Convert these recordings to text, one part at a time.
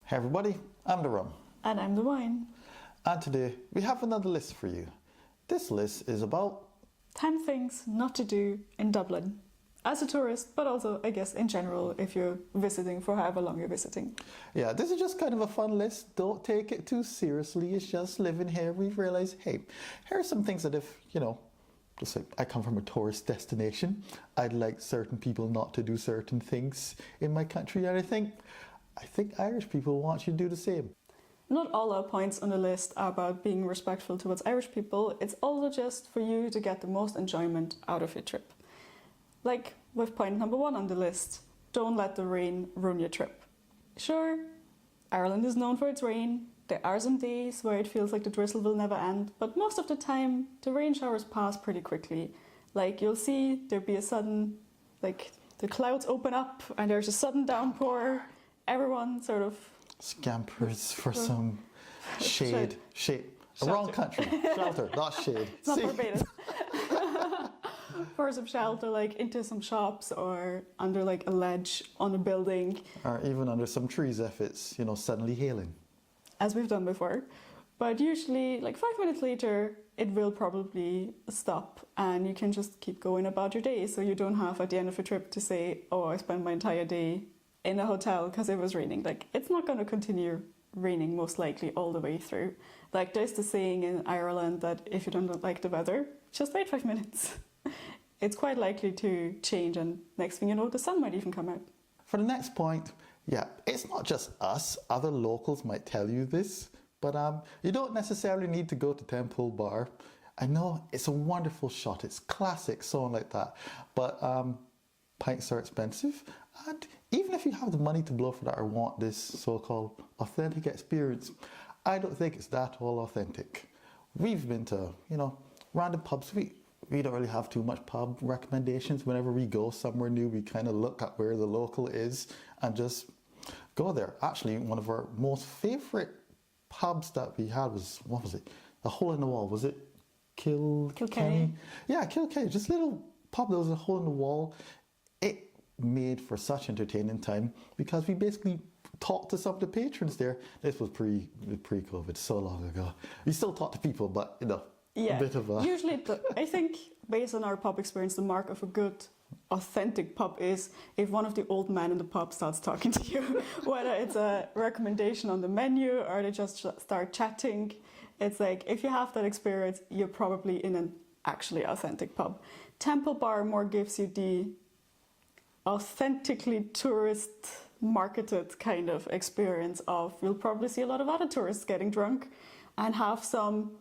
Hey everybody, I'm the rum. And I'm the wine. And today we have another list for you. This list is about 10 things not to do in Dublin. As a tourist, but also, I guess, in general, if you're visiting for however long you're visiting. Yeah, this is just kind of a fun list. Don't take it too seriously. It's just living here. We've realized, hey, here are some things that if, just like I come from a tourist destination, I'd like certain people not to do certain things in my country. And I think Irish people want you to do the same. Not all our points on the list are about being respectful towards Irish people. It's also just for you to get the most enjoyment out of your trip. Like with point number 1 on the list, don't let the rain ruin your trip. Sure, Ireland is known for its rain. There are some days where it feels like the drizzle will never end, but most of the time the rain showers pass pretty quickly. Like you'll see there'll be a sudden, the clouds open up and there's a sudden downpour. Everyone sort of scampers for some shade. Wrong country. Shelter, not shade. It's not Barbados. For some shelter, into some shops or under a ledge on a building. Or even under some trees if it's, suddenly hailing. As we've done before. But usually, 5 minutes later, it will probably stop and you can just keep going about your day. So you don't have at the end of your trip to say, oh, I spent my entire day in a hotel because it was raining. It's not going to continue raining most likely all the way through. There's the saying in Ireland that if you don't like the weather, just wait 5 minutes. It's quite likely to change and next thing you know, the sun might even come out. For the next point, it's not just us. Other locals might tell you this, but you don't necessarily need to go to Temple Bar. I know it's a wonderful shot. It's classic, so on like that. But pints are expensive, and even if you have the money to blow for that or want this so-called authentic experience, I don't think it's that all authentic. We've been to, random pubs. We don't really have too much pub recommendations. Whenever we go somewhere new, we kind of look at where the local is and just go there. Actually, one of our most favourite pubs that we had was, what was it? A Hole in the Wall. Was it Kilkenny? Yeah, Kilkenny. Just a little pub that was a hole in the wall. It made for such entertaining time because we basically talked to some of the patrons there. This was pre-COVID, so long ago. We still talk to people, but yeah, a bit of a... Usually, I think based on our pub experience, the mark of a good, authentic pub is if one of the old men in the pub starts talking to you, whether it's a recommendation on the menu or they just start chatting. It's if you have that experience, you're probably in an actually authentic pub. Temple Bar more gives you the authentically tourist marketed kind of experience of you'll probably see a lot of other tourists getting drunk and have some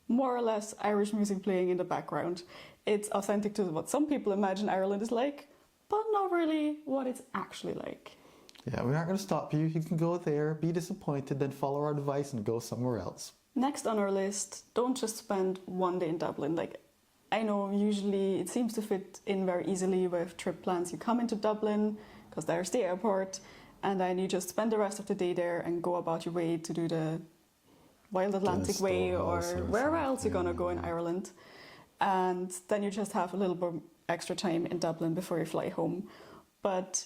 more or less Irish music playing in the background. It's authentic to what some people imagine Ireland is like, but not really what it's actually like. Yeah, we aren't going to stop you. You can go there, be disappointed, then follow our advice and go somewhere else. Next on our list, don't just spend one day in Dublin. I know usually it seems to fit in very easily with trip plans. You come into Dublin because there's the airport and then you just spend the rest of the day there and go about your way to do the Wild Atlantic Way or wherever else you're going to go in Ireland. And then you just have a little bit extra time in Dublin before you fly home. But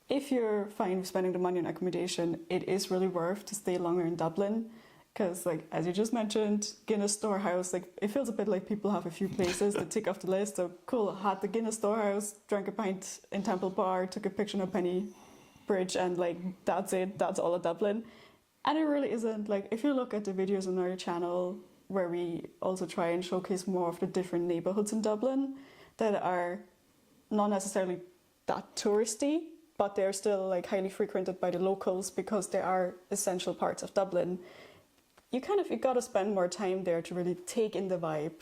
if you're fine with spending the money on accommodation, it is really worth to stay longer in Dublin. Because, as you just mentioned, Guinness Storehouse, it feels a bit like people have a few places to tick off the list. So, cool, had the Guinness Storehouse, drank a pint in Temple Bar, took a picture on Penny Bridge, and, that's it, that's all of Dublin. And it really isn't. If you look at the videos on our channel, where we also try and showcase more of the different neighbourhoods in Dublin that are not necessarily that touristy, but they're still, highly frequented by the locals because they are essential parts of Dublin. You got to spend more time there to really take in the vibe,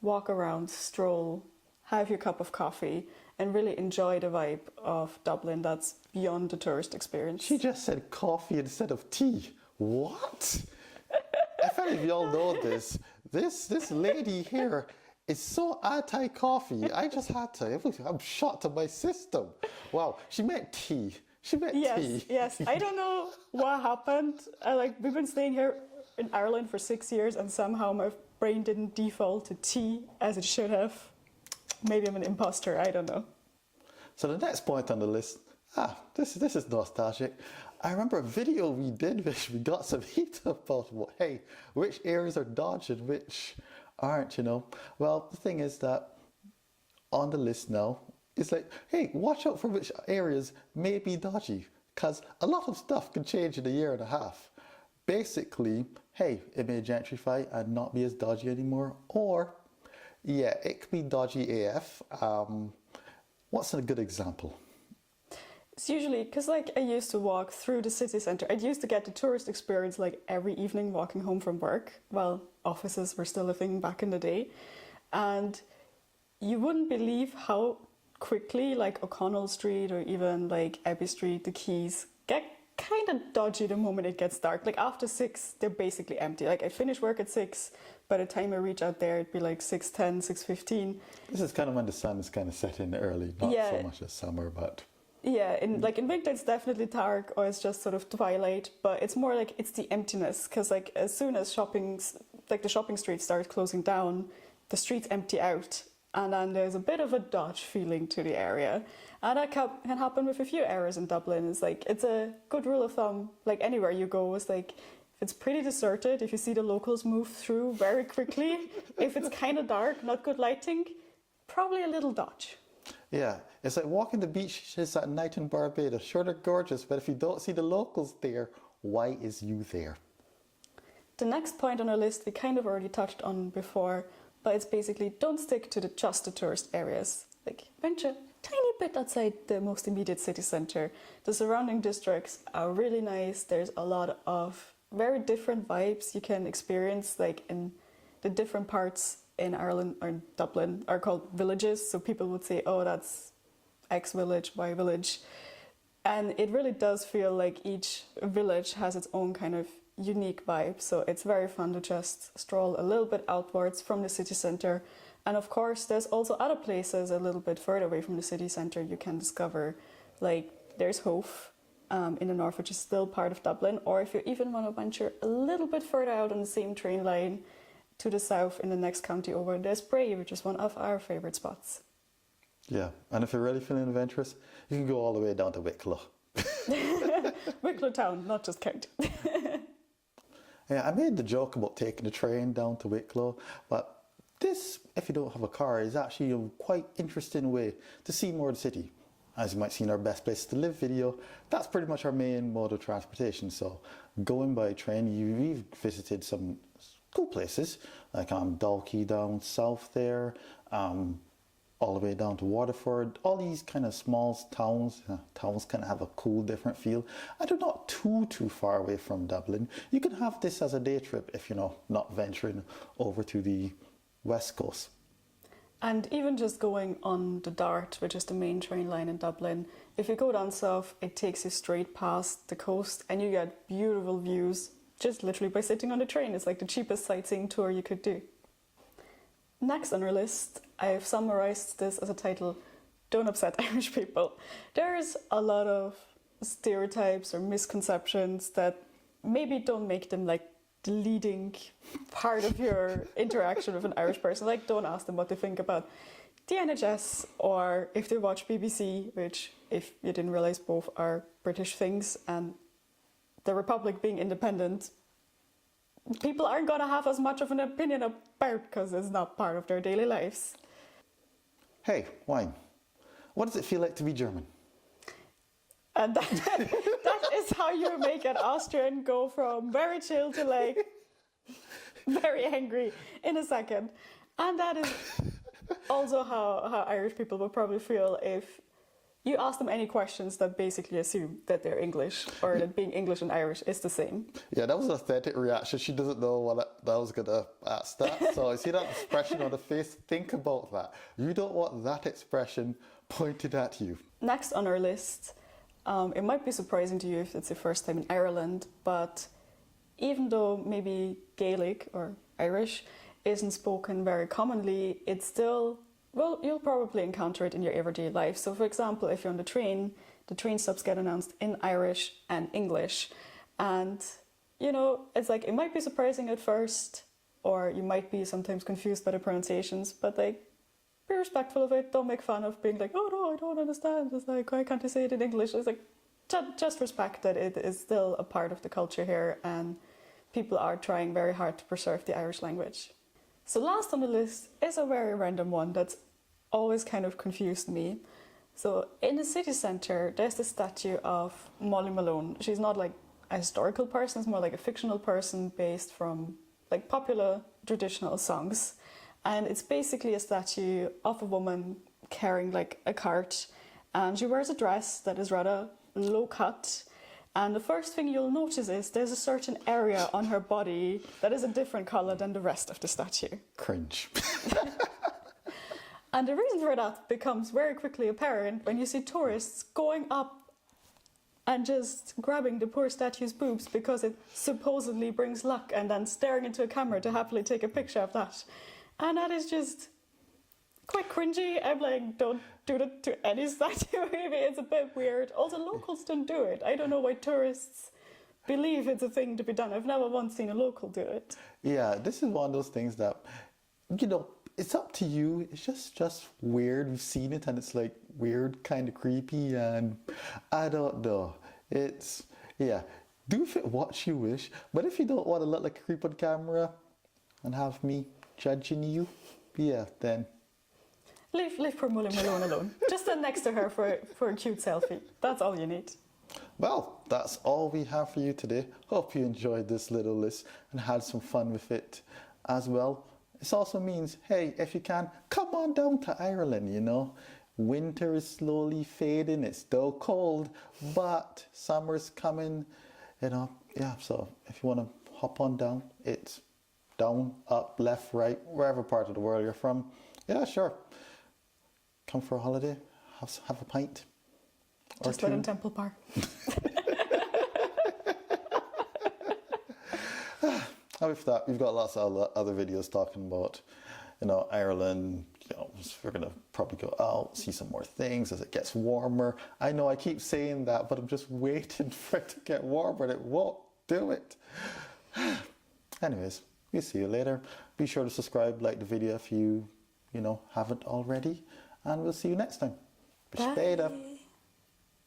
walk around, stroll, have your cup of coffee, and really enjoy the vibe of Dublin that's beyond the tourist experience. She just said coffee instead of tea. What? If any of y'all know this lady here is so anti-coffee. I just had to, I'm shot to my system. Wow, she meant tea. She meant tea. Yes, I don't know what happened. We've been staying here in Ireland for 6 years and somehow my brain didn't default to tea as it should have. Maybe I'm an imposter, I don't know. So the next point on the list, this is nostalgic. I remember a video we did, which we got some heat about, well, hey, which areas are dodgy and which aren't, you know? Well, the thing is that on the list now, it's like, hey, watch out for which areas may be dodgy, because a lot of stuff can change in a year and a half. Basically, hey, it may gentrify and not be as dodgy anymore, or, yeah, it could be dodgy AF. What's a good example? It's usually because, like, I used to walk through the city center. I used to get the tourist experience like every evening walking home from work. Well, offices were still a thing back in the day, and you wouldn't believe how quickly, like O'Connell Street or even like Abbey Street, the quays get kind of dodgy the moment it gets dark. Like after 6, they're basically empty. Like I finish work at 6. By the time I reach out there, it'd be like 6:10, 6:15. This is kind of when the sun is kind of setting early, not Yeah. so much as summer, but Yeah, in winter it's definitely dark or it's just sort of twilight, but it's more like it's the emptiness because like as soon as the shopping streets start closing down, the streets empty out, and then there's a bit of a dodge feeling to the area, and that can happen with a few areas in Dublin. It's like it's a good rule of thumb, like anywhere you go, it's like if it's pretty deserted, if you see the locals move through very quickly, if it's kind of dark, not good lighting, probably a little dodge. yeah, it's like walking the beaches at night in Barbados. Sure, they're gorgeous, but if you don't see the locals there, why is you there? The next point on our list we kind of already touched on before, but it's basically don't stick to just the tourist areas. Like venture a tiny bit outside the most immediate city centre. The surrounding districts are really nice. There's a lot of very different vibes you can experience, like in the different parts in Ireland or in Dublin are called villages. So people would say, oh, that's X village, Y village. And it really does feel like each village has its own kind of unique vibe. So it's very fun to just stroll a little bit outwards from the city centre. And of course, there's also other places a little bit further away from the city centre you can discover. Like there's Hove in the north, which is still part of Dublin. Or if you even want to venture a little bit further out on the same train line to the south in the next county over, there's Bray, which is one of our favourite spots. Yeah, and if you're really feeling adventurous, you can go all the way down to Wicklow. Wicklow town, not just county. Yeah, I made the joke about taking the train down to Wicklow, but this, if you don't have a car, is actually a quite interesting way to see more of the city. As you might see in our Best Places to Live video, that's pretty much our main mode of transportation. So going by train, we've visited some cool places, like Dalkey down south there, all the way down to Waterford. All these kind of small towns, towns kind of have a cool different feel, and they're not too far away from Dublin. You can have this as a day trip if you're not venturing over to the west coast. And even just going on the Dart, which is the main train line in Dublin, if you go down south, it takes you straight past the coast and you get beautiful views just literally by sitting on the train. It's like the cheapest sightseeing tour you could do. Next on our list, I've summarised this as a title, Don't Upset Irish People. There's a lot of stereotypes or misconceptions that maybe don't make them like the leading part of your interaction with an Irish person. Like don't ask them what they think about the NHS or if they watch BBC, which if you didn't realise both are British things, and the Republic being independent, people aren't going to have as much of an opinion about because it's not part of their daily lives. Hey, wine. What does it feel like to be German? And that is how you make an Austrian go from very chill to like very angry in a second. And that is also how Irish people will probably feel if you ask them any questions that basically assume that they're English or that being English and Irish is the same. Yeah, that was an authentic reaction. She doesn't know what I was going to ask that. So I see that expression on the face. Think about that. You don't want that expression pointed at you. Next on our list, it might be surprising to you if it's your first time in Ireland, but even though maybe Gaelic or Irish isn't spoken very commonly, it's still, well, you'll probably encounter it in your everyday life. So for example, if you're on the train stops get announced in Irish and English. And, it's like, it might be surprising at first, or you might be sometimes confused by the pronunciations, but like, be respectful of it. Don't make fun of being like, oh no, I don't understand. It's like, why can't I say it in English? It's like, just respect that it is still a part of the culture here and people are trying very hard to preserve the Irish language. So last on the list is a very random one that's always kind of confused me. So in the city centre, there's the statue of Molly Malone. She's not like a historical person, it's more like a fictional person based from like popular traditional songs. And it's basically a statue of a woman carrying like a cart, and she wears a dress that is rather low cut. And the first thing you'll notice is there's a certain area on her body that is a different colour than the rest of the statue. Cringe. And the reason for that becomes very quickly apparent when you see tourists going up and just grabbing the poor statue's boobs because it supposedly brings luck, and then staring into a camera to happily take a picture of that. And that is just quite cringy. I'm like, don't do that to any statue. Maybe it's a bit weird. Also, locals don't do it. I don't know why tourists believe it's a thing to be done. I've never once seen a local do it. Yeah, this is one of those things that, you know, it's up to you. It's just weird. We've seen it and it's like weird, kind of creepy, and I don't know. It's, yeah, do what you wish. But if you don't want to look like a creep on camera and have me judging you, yeah, then Leave poor Molly Malone alone. Just stand next to her for a cute selfie. That's all you need. well, that's all we have for you today. Hope you enjoyed this little list and had some fun with it as well. This also means, hey, if you can, come on down to Ireland, you know. Winter is slowly fading, it's still cold, but summer's coming, you know. Yeah, so if you want to hop on down, it's down, up, left, right, wherever part of the world you're from. Yeah, sure. Come for a holiday, have a pint. Or Just went two. in Temple Bar. And with that, we've got lots of other videos talking about, you know, Ireland. You know, we're gonna probably go out, see some more things as it gets warmer. I know I keep saying that, but I'm just waiting for it to get warmer and it won't do it. Anyways, we'll see you later. Be sure to subscribe, like the video if you know, haven't already. And we'll see you next time. Bye. Bis später.